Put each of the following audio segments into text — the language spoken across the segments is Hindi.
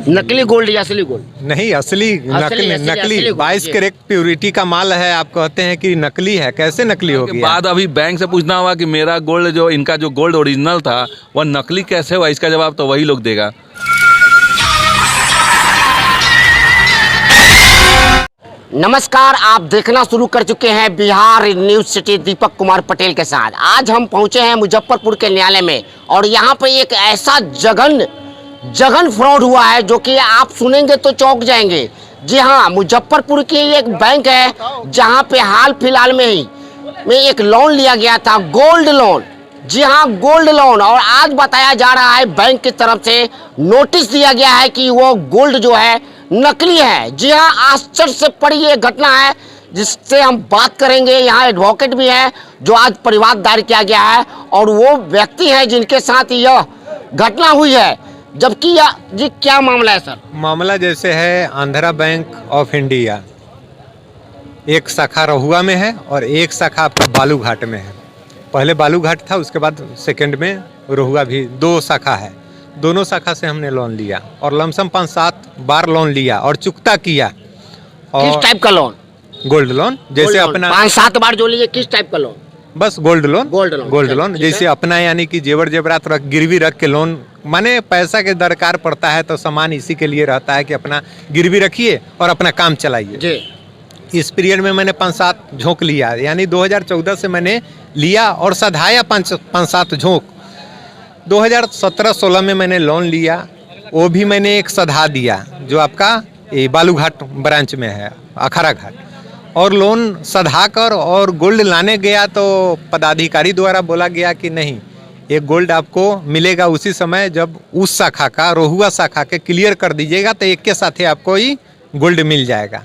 नकली गोल्ड या असली गोल्ड? नहीं, असली नकली 22 कैरेट प्योरिटी का माल है। आप कहते हैं कि नकली है, कैसे नकली हो गया? बाद अभी बैंक से पूछना होगा कि मेरा गोल्ड जो इनका जो गोल्ड ओरिजिनल था वह नकली कैसे हुआ, इसका जवाब तो वही लोग देगा। नमस्कार, आप देखना शुरू कर चुके हैं बिहार न्यूज सिटी दीपक कुमार पटेल के साथ। आज हम पहुंचे हैं मुजफ्फरपुर के न्यायालय में और यहां पे एक ऐसा जघन फ्रॉड हुआ है जो कि आप सुनेंगे तो चौंक जाएंगे। जी हां, मुजफ्फरपुर की एक बैंक है जहां पे हाल फिलहाल में एक लोन लिया गया था, गोल्ड लोन। जी हां, गोल्ड लोन। और आज बताया जा रहा है बैंक की तरफ से नोटिस दिया गया है कि वो गोल्ड जो है नकली है। जी हाँ, आश्चर्य से पड़ी ये घटना है जिससे हम बात करेंगे। यहाँ एडवोकेट भी है जो आज परिवाद दायर किया गया है और वो व्यक्ति हैं जिनके साथ यह घटना हुई है। जबकि जी क्या मामला है सर? मामला जैसे है आंध्रा बैंक ऑफ इंडिया, एक शाखा रहुआ में है और एक शाखा आपका बालूघाट में है। पहले बालूघाट था, उसके बाद सेकंड में रहुआ भी 2 शाखा है। दोनों शाखा से हमने लोन लिया और लमसम 5-7 बार लोन लिया और चुकता किया। और किस टाइप का लोन? Gold loan. जैसे अपना 5-7 बार जो लिए, किस टाइप का लोन? बस गोल्ड लोन। गोल्ड लोन जैसे अपना यानी कि जेवर जेवरात गिरवी रख के लोन, माने पैसा के दरकार पड़ता है तो सामान इसी के लिए रहता है कि अपना गिरवी रखिए और अपना काम चलाइए। इस पीरियड में मैंने 5-7 झोंक लिया, यानी 2014 से मैंने लिया और सधाया 5-7 झोंक। 2017-16 में मैंने लोन लिया, वो भी मैंने एक सधा दिया जो आपका ये बालूघाट ब्रांच में है, अखाड़ा घाट। और लोन सधा कर और गोल्ड लाने गया तो पदाधिकारी द्वारा बोला गया कि नहीं, ये गोल्ड आपको मिलेगा उसी समय जब उस शाखा का, रोहुआ शाखा के क्लियर कर दीजिएगा तो एक के साथ ही आपको ही गोल्ड मिल जाएगा।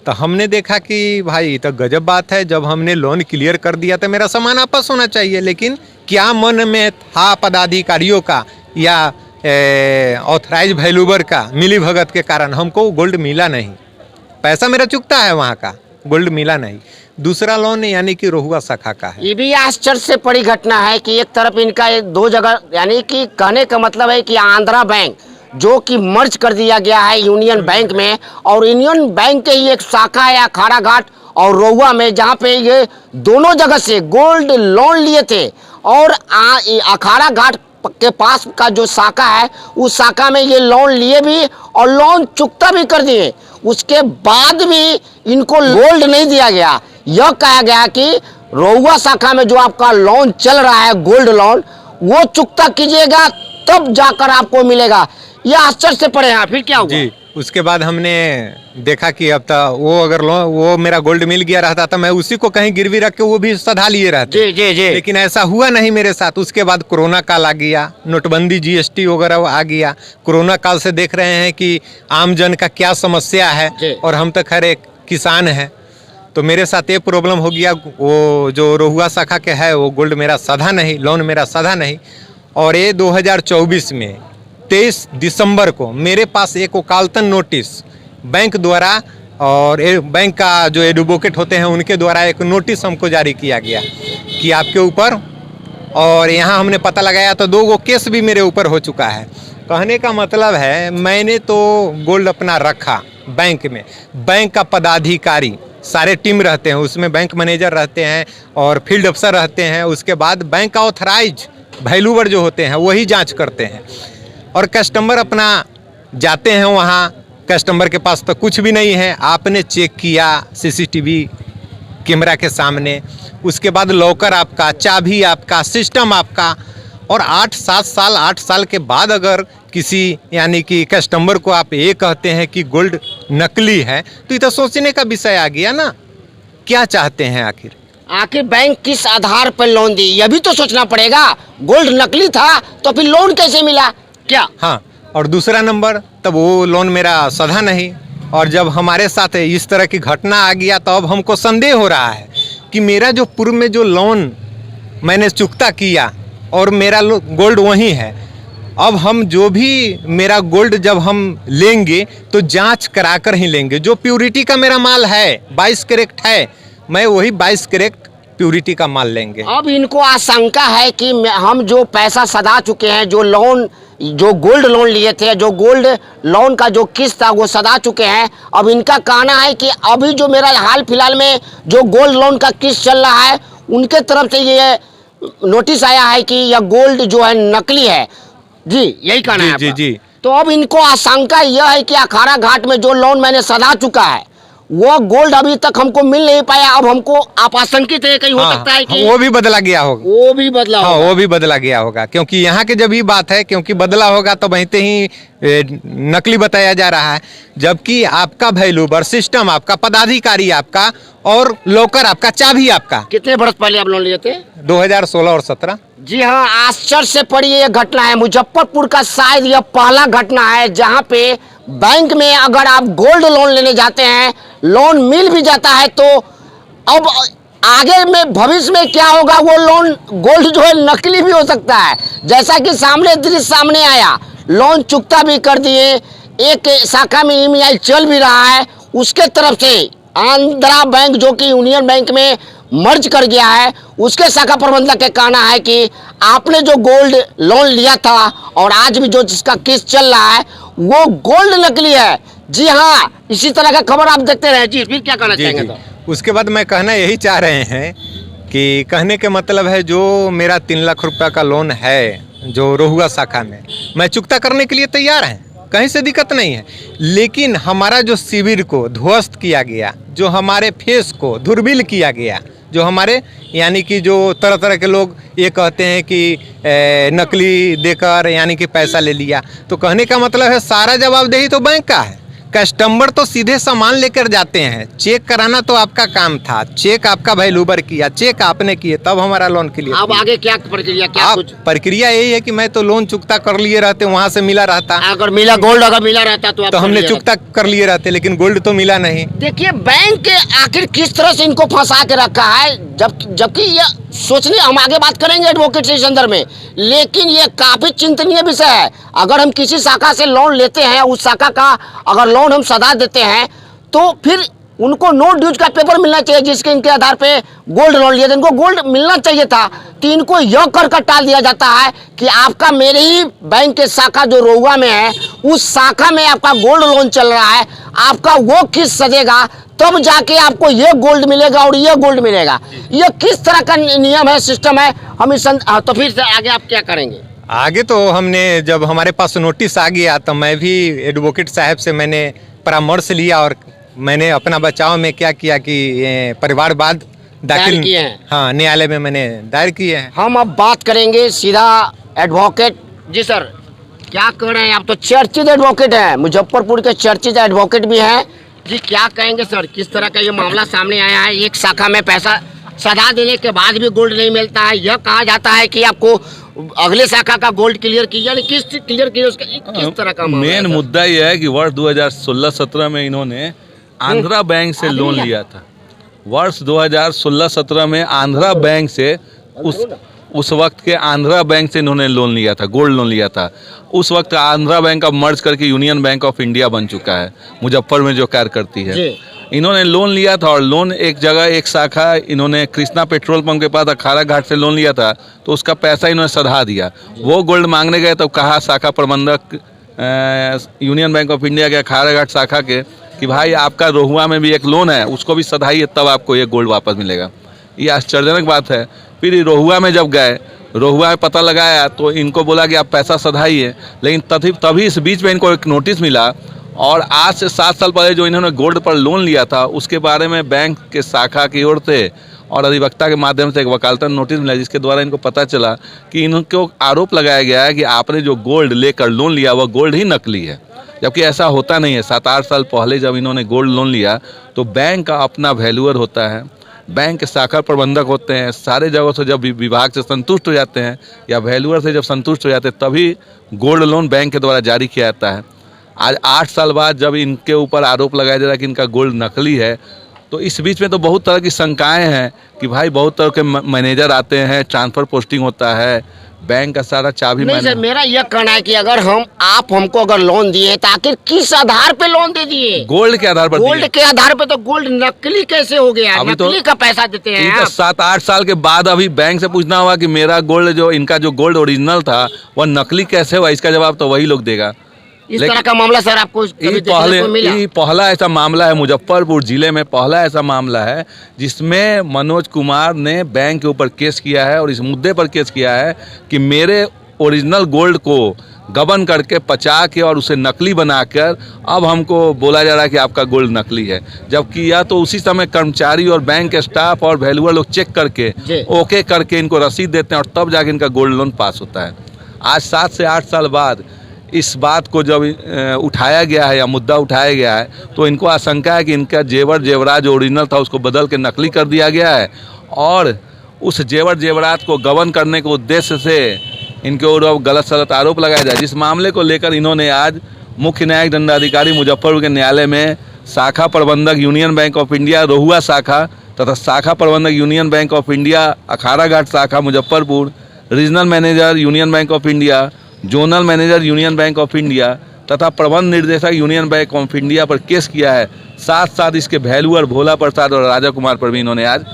तो हमने देखा कि भाई तो गजब बात है, जब हमने लोन क्लियर कर दिया तो मेरा सामान वापस होना चाहिए। लेकिन क्या मन में था पदाधिकारियों का या ऑथराइज वैल्यूबर का मिली भगत के कारण हमको गोल्ड मिला नहीं। पैसा मेरा चुकता है वहाँ का, गोल्ड मिला नहीं। दूसरा लोन यानी कि रोहुआ शाखा का है। ये भी आश्चर्य से बड़ी घटना है कि एक तरफ इनका 2 जगह, यानी कि कहने का मतलब है कि आंध्रा बैंक जो कि मर्ज कर दिया गया है यूनियन बैंक में, और यूनियन बैंक के ही एक शाखा है अखाड़ा घाट और रोहुआ में, जहाँ पे ये दोनों जगह से गोल्ड लोन लिए थे। और अखाड़ा घाट के पास का जो शाखा है उस शाखा में ये लोन लिए भी और लोन चुकता भी कर दिए। उसके बाद भी इनको गोल्ड नहीं दिया गया। यह कहा गया कि रोहुआ शाखा में जो आपका लोन चल रहा है गोल्ड लोन, वो चुकता कीजिएगा तब जाकर आपको मिलेगा। यह आश्चर्य से पड़े हैं। फिर क्या हुआ? जी, उसके बाद हमने देखा कि अब तो वो अगर वो मेरा गोल्ड मिल गया रहता तो मैं उसी को कहीं गिरवी रख के वो भी सधा लिए रहते। जी। लेकिन ऐसा हुआ नहीं मेरे साथ। उसके बाद कोरोना काल आ गया, नोटबंदी, जीएसटी वगैरह आ गया। कोरोना काल से देख रहे हैं कि आम जन का क्या समस्या है और हम तो खैर एक किसान हैं, तो मेरे साथ ये प्रॉब्लम हो गया। वो जो रोहुआ शाखा के है वो गोल्ड मेरा सधा नहीं, लोन मेरा सधा नहीं। और ये 2024 में 23 दिसंबर को मेरे पास एक वकालतन नोटिस बैंक द्वारा और बैंक का जो एडवोकेट होते हैं उनके द्वारा एक नोटिस हमको जारी किया गया कि आपके ऊपर, और यहाँ हमने पता लगाया तो 2 केस भी मेरे ऊपर हो चुका है। कहने का मतलब है मैंने तो गोल्ड अपना रखा बैंक में, बैंक का पदाधिकारी सारे टीम रहते हैं उसमें, बैंक मैनेजर रहते हैं और फील्ड अफसर रहते हैं। उसके बाद बैंक का ऑथराइज वैल्यूबर जो होते हैं वही जांच करते हैं। और कस्टमर अपना जाते हैं वहाँ, कस्टमर के पास तो कुछ भी नहीं है। आपने चेक किया सीसीटीवी कैमरा के सामने, उसके बाद लॉकर आपका, चाबी आपका, सिस्टम आपका। और 8 साल के बाद अगर किसी यानी कि कस्टमर को आप ये कहते हैं कि गोल्ड नकली है तो ये तो सोचने का विषय आ गया ना। क्या चाहते हैं आखिर बैंक किस आधार पर लोन दी, यह भी तो सोचना पड़ेगा। गोल्ड नकली था तो फिर लोन कैसे मिला? क्या? हाँ, और दूसरा नंबर तब वो लोन मेरा सधा नहीं। और जब हमारे साथ इस तरह की घटना आ गया तो अब हमको संदेह हो रहा है कि मेरा जो पूर्व में जो लोन मैंने चुकता किया और मेरा गोल्ड वही है। अब हम जो भी मेरा गोल्ड जब हम लेंगे तो जांच कराकर ही लेंगे। जो प्योरिटी का मेरा माल है 22 कैरेट है, मैं वही 22 कैरेट प्योरिटी का माल लेंगे। अब इनको आशंका है कि हम जो पैसा सधा चुके हैं, जो लोन जो गोल्ड लोन लिए थे, जो गोल्ड लोन का जो किस्त था वो सधा चुके हैं। अब इनका कहना है कि अभी जो मेरा हाल फिलहाल में जो गोल्ड लोन का किस्त चल रहा है उनके तरफ से ये नोटिस आया है कि यह गोल्ड जो है नकली है। जी यही कहना है जी आपका? जी। तो अब इनको आशंका यह है कि अखाड़ा घाट में जो लोन मैंने सधा चुका है वो गोल्ड अभी तक हमको मिल नहीं पाया। अब हमको आप आशंकित है कहीं हो सकता है कि वो भी बदला गया होगा। वो भी बदला हाँ होगा। वो भी बदला गया होगा, क्योंकि यहाँ के जब ये बात है, क्योंकि बदला होगा तो वहीं ही नकली बताया जा रहा है, जबकि आपका वैल्यूबर सिस्टम, आपका पदाधिकारी आपका, और लॉकर आपका, चाबी आपका। कितने वर्ष पहले आप लोन लिए थे? 2016 और 17। जी हाँ, आश्चर्य से पड़ी ये घटना है। मुजफ्फरपुर का शायद यह पहला घटना है जहाँ पे बैंक में अगर आप गोल्ड लोन लेने जाते हैं, लोन मिल भी जाता है, तो अब आगे में भविष्य में क्या होगा, वो लोन गोल्ड जो है नकली भी हो सकता है। जैसा कि सामने दृश्य सामने आया, लोन चुकता भी कर दिए, एक शाखा में ईएमआई चल भी रहा है, उसके तरफ से आंध्रा बैंक जो कि यूनियन बैंक में मर्ज कर गया है, उसके शाखा प्रबंधक के कहना है कि आपने जो गोल्ड लोन लिया था और आज भी जो जिसका किस्त चल रहा है वो गोल्ड नकली है। जी हाँ, इसी तरह का खबर आप देखते रहे। जी फिर क्या कहना चाहेंगे? तो उसके बाद मैं कहना यही चाह रहे हैं कि कहने के मतलब है, जो मेरा 3 लाख रुपया का लोन है जो रोहुआ शाखा में, मैं चुकता करने के लिए तैयार हैं, कहीं से दिक्कत नहीं है। लेकिन हमारा जो शिविर को ध्वस्त किया गया, जो हमारे फेस को धुरबिल किया गया, जो हमारे यानी कि जो तरह तरह के लोग ये कहते हैं कि नकली देकर यानी कि पैसा ले लिया, तो कहने का मतलब है सारा जवाबदेही तो बैंक का है। कस्टमर तो सीधे सामान लेकर जाते हैं, चेक कराना तो आपका काम था, चेक आपका वैल्यूबर किया, चेक आपने किए, तब हमारा लोन क्लियर। अब आगे क्या प्रक्रिया, क्या कुछ प्रक्रिया यही है कि मैं तो लोन चुकता कर लिए रहते, वहाँ से मिला रहता, अगर मिला गोल्ड अगर मिला रहता तो हमने चुकता कर लिए रहते, लेकिन गोल्ड तो मिला नहीं। देखिए बैंक आखिर किस तरह से इनको फंसा के रखा है, जबकि ये सोचने, हम आगे बात करेंगे एडवोकेट से संदर्भ में, लेकिन ये काफी चिंतनीय विषय है। अगर हम किसी शाखा से लोन लेते हैं, उस शाखा का अगर लोन हम सधा देते हैं, तो फिर उनको नो ड्यूज का पेपर मिलना चाहिए जिसके इनके आधार पे गोल्ड लोन लिया था। इनको गोल्ड मिलना चाहिए था, तो इनको यह कर टाल दिया जाता है कि आपका मेरे ही बैंक के शाखा जो रोहुआ में है, उस शाखा में आपका गोल्ड लोन चल रहा है, आपका वो किस्त सधेगा तब जाके आपको ये गोल्ड मिलेगा और ये गोल्ड मिलेगा। ये किस तरह का नियम है, सिस्टम है, हम इस तो फिर से आगे आप क्या करेंगे? आगे तो हमने जब हमारे पास नोटिस आ गया तो मैं भी एडवोकेट साहब से मैंने परामर्श लिया और मैंने अपना बचाव में क्या किया कि परिवारवाद दाखिल किए हैं। हाँ, न्यायालय में मैंने दायर किए हैं। हम अब बात करेंगे सीधा एडवोकेट जी। सर क्या कह रहे हैं आप? तो चर्चित एडवोकेट हैं, मुजफ्फरपुर के चर्चित एडवोकेट भी हैं जी। क्या कहेंगे सर, किस तरह का ये मामला सामने आया है? एक शाखा में पैसा सधा देने के बाद भी गोल्ड नहीं मिलता है, यह कहा जाता है कि आपको अगले शाखा का गोल्ड क्लियर किया, यानी किस क्लियर किया, उसका किस तरह का मेन मुद्दा यह है कि वर्ष 2016-17 में इन्होंने आंध्रा बैंक से लोन लिया था। वर्ष 2016-17 में आंध्रा बैंक से उस वक्त के आंध्रा बैंक से इन्होंने लोन लिया था, गोल्ड लोन लिया था। उस वक्त आंध्रा बैंक अब मर्ज करके यूनियन बैंक ऑफ इंडिया बन चुका है, मुजफ्फर में जो कार्य करती है। इन्होंने लोन लिया था और लोन एक जगह, एक शाखा इन्होंने कृष्णा पेट्रोल पंप के पास अखाड़ा घाट से लोन लिया था, तो उसका पैसा इन्होंने सधा दिया। वो गोल्ड मांगने गए तो कहा शाखा प्रबंधक यूनियन बैंक ऑफ इंडिया के अखाड़ा घाट शाखा के कि भाई आपका रोहुआ में भी एक लोन है, उसको भी सधाइए तब आपको ये गोल्ड वापस मिलेगा। ये आश्चर्यजनक बात है। फिर रोहुआ में जब गए, रोहुआ में पता लगाया तो इनको बोला कि आप पैसा सधाइए, लेकिन तभी इस बीच में इनको एक नोटिस मिला और आज से 7 साल पहले जो इन्होंने गोल्ड पर लोन लिया था उसके बारे में बैंक के शाखा की ओर से और अधिवक्ता के माध्यम से एक वकालतन नोटिस मिला, जिसके द्वारा इनको पता चला कि इनको आरोप लगाया गया है कि आपने जो गोल्ड लेकर लोन लिया वह गोल्ड ही नकली है, जबकि ऐसा होता नहीं है। 7-8 साल पहले जब इन्होंने गोल्ड लोन लिया तो बैंक का अपना वैल्यूअर होता है, बैंक के शाखा प्रबंधक होते हैं, सारे जगहों से जब विभाग से संतुष्ट हो जाते हैं या वैल्यूअर से जब संतुष्ट हो जाते हैं तभी गोल्ड लोन बैंक के द्वारा जारी किया जाता है। आज 8 साल बाद जब इनके ऊपर आरोप लगाया जा रहा है कि इनका गोल्ड नकली है, तो इस बीच में तो बहुत तरह की शंकाएं हैं कि भाई बहुत तरह के मैनेजर आते हैं, ट्रांसफ़र पोस्टिंग होता है, बैंक का सारा चाबी नहीं सर, मैंने। मेरा यह कहना है कि अगर आप हमको अगर लोन दिए तो आखिर किस आधार पे लोन दे दिए? गोल्ड के आधार पर गोल्ड दिए। के आधार पे, तो गोल्ड नकली कैसे हो गया? अभी तो- नकली का पैसा देते हैं ये तो आप। 7-8 साल के बाद अभी बैंक से पूछना होगा कि मेरा गोल्ड जो इनका जो गोल्ड ओरिजिनल था वह नकली कैसे हुआ, इसका जवाब तो वही लोग देगा। इस तरह का मामला सर आपको कभी देखने को मिला? ये पहला ऐसा मामला है, मुजफ्फरपुर जिले में पहला ऐसा मामला है जिसमें मनोज कुमार ने बैंक के ऊपर केस किया है और इस मुद्दे पर केस किया है कि मेरे ओरिजिनल गोल्ड को गबन करके पचा के और उसे नकली बनाकर अब हमको बोला जा रहा है कि आपका गोल्ड नकली है, जबकि यह तो उसी समय कर्मचारी और बैंक स्टाफ और वैल्यूअर लोग चेक करके जी। ओके करके इनको रसीद देते हैं और तब जाके इनका गोल्ड लोन पास होता है। आज 7 से 8 साल बाद इस बात को जब उठाया गया है या मुद्दा उठाया गया है तो इनको आशंका है कि इनका जेवर जेवरात जो ओरिजिनल था उसको बदल के नकली कर दिया गया है और उस जेवर जेवरात को गबन करने के उद्देश्य से इनके ऊपर अब गलत सलत आरोप लगाया जाए। जिस मामले को लेकर इन्होंने आज मुख्य न्यायिक दंडाधिकारी मुजफ्फरपुर के न्यायालय में शाखा प्रबंधक union bank of India Rohua शाखा तथा शाखा प्रबंधक यूनियन बैंक ऑफ इंडिया अखाड़ा घाट शाखा Muzaffarpur, regional manager union bank of India, zonal manager union bank of India तथा प्रबंध निर्देशक यूनियन बैंक ऑफ इंडिया पर केस किया है। साथ साथ इसके वैल्यूअर भोला प्रसाद और राजा कुमार पर भी इन्होंने आज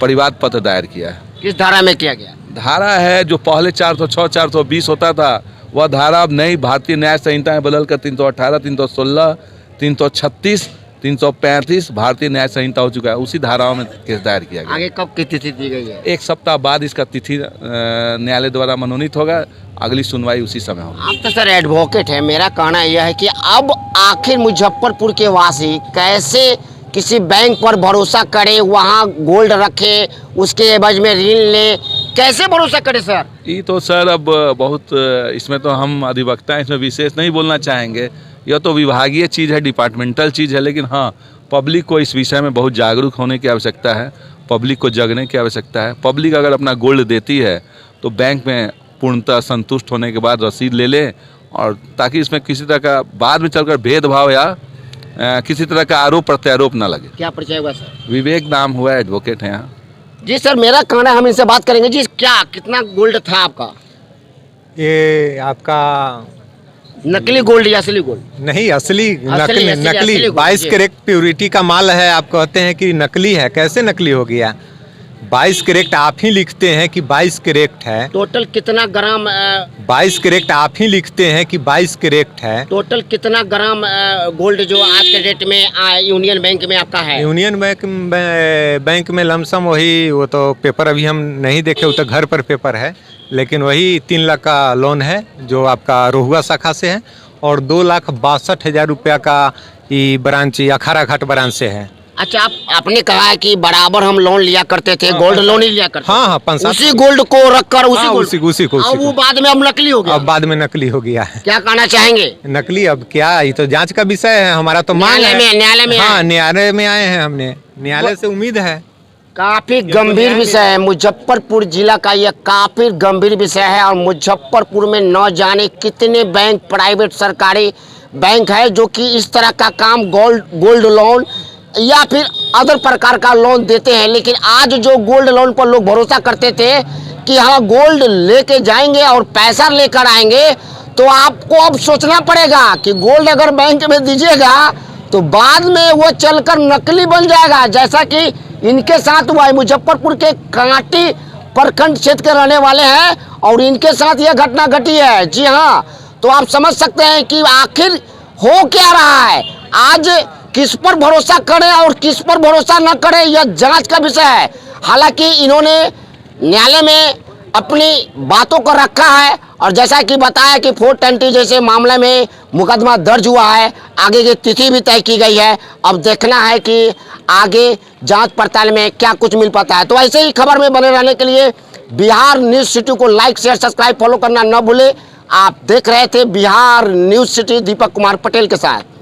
परिवाद पत्र दायर किया है। किस धारा में किया गया? धारा है जो पहले 406 420 होता था वह धारा अब नई भारतीय न्याय संहिता में बदल कर 318 316 336 335 भारतीय न्याय संहिता हो चुका है। उसी धाराओं में केस दायर किया गया। आगे कब की तिथि दी गई है? 1 सप्ताह बाद इसका तिथि न्यायालय द्वारा मनोनीत होगा, अगली सुनवाई उसी समय होगी। आप तो सर एडवोकेट है, मेरा कहना यह है कि अब आखिर मुजफ्फरपुर के वासी कैसे किसी बैंक पर भरोसा करे, वहाँ गोल्ड रखे, उसके एवज में ऋण ले, कैसे भरोसा करे सर? ये तो सर अब बहुत इसमें तो हम अधिवक्ता हैं, इसमें विशेष नहीं बोलना चाहेंगे। यह तो विभागीय चीज़ है, डिपार्टमेंटल चीज़ है, लेकिन हाँ पब्लिक को इस विषय में बहुत जागरूक होने की आवश्यकता है, पब्लिक को जगने की आवश्यकता है। पब्लिक अगर अपना गोल्ड देती है तो बैंक में पूर्णतः संतुष्ट होने के बाद रसीद ले ले, और ताकि इसमें किसी तरह का बाद में चलकर भेदभाव या किसी तरह का आरोप प्रत्यारोप ना लगे। क्या परिचय हुआ सर? विवेक नाम हुआ, एडवोकेट है यहाँ। जी सर, मेरा कहना है हम इनसे बात करेंगे। जी क्या कितना गोल्ड था आपका? ये आपका नकली गोल्ड या असली गोल्ड? नहीं, असली असली नकली गोल्ड, 22 जी। कैरेट प्योरिटी का माल है। आप कहते हैं कि नकली है, कैसे नकली हो गया? 22 कैरेट आप ही लिखते हैं कि 22 कैरेट है। टोटल कितना ग्राम 22 कैरेट आप ही लिखते हैं कि 22 कैरेट है। टोटल कितना ग्राम गोल्ड जो आज के डेट में यूनियन बैंक में आपका है? यूनियन बैंक में लमसम वही, वो तो पेपर अभी हम नहीं देखे, वो तो घर पर पेपर है, लेकिन वही 3 लाख का लोन है जो आपका रोहुआ शाखा से है, और 2,62,000 रुपया का ये ब्रांच अखाड़ा घाट ब्रांच से है। अच्छा, आपने कहा है कि बराबर हम लोन लिया करते थे, गोल्ड लोन ही लिया करते हाँ हाँ, थे। 5-7 उसी गोल्ड को रखकर हाँ, उसी को अब वो बाद में अब नकली हो गया। अब बाद में नकली हो गया है। क्या कहना चाहेंगे? नकली अब क्या, ये तो जांच का विषय है, हमारा तो मांग है। न्यायालय में हाँ, न्यायालय में आए हैं, हमने न्यायालय से उम्मीद है। काफी गंभीर विषय है, मुजफ्फरपुर जिला का यह काफी गंभीर विषय है। और मुजफ्फरपुर में न जाने कितने बैंक, प्राइवेट सरकारी बैंक है जो कि इस तरह का काम गोल्ड लोन या फिर अदर प्रकार का लोन देते हैं। लेकिन आज जो गोल्ड लोन पर लोग भरोसा करते थे कि हाँ गोल्ड लेके जाएंगे और पैसा लेकर आएंगे, तो आपको अब सोचना पड़ेगा कि गोल्ड अगर बैंक में दीजिएगा तो बाद में वो चलकर नकली बन जाएगा, जैसा कि इनके साथ हुआ है। मुजफ्फरपुर के कांटी प्रखंड क्षेत्र के रहने वाले हैं और इनके साथ यह घटना घटी है। जी हाँ, तो आप समझ सकते हैं कि आखिर हो क्या रहा है। आज किस पर भरोसा करें और किस पर भरोसा न करें, यह जांच का विषय है। हालांकि इन्होंने न्यायालय में अपनी बातों को रखा है और जैसा कि बताया कि 420 जैसे मामले में मुकदमा दर्ज हुआ है, आगे की तिथि भी तय की गई है। अब देखना है कि आगे जांच पड़ताल में क्या कुछ मिल पाता है। तो ऐसे ही खबर में बने रहने के लिए बिहार न्यूज़ सिटी को लाइक, शेयर, सब्सक्राइब, फॉलो करना न भूले। आप देख रहे थे बिहार न्यूज़ सिटी दीपक कुमार पटेल के साथ।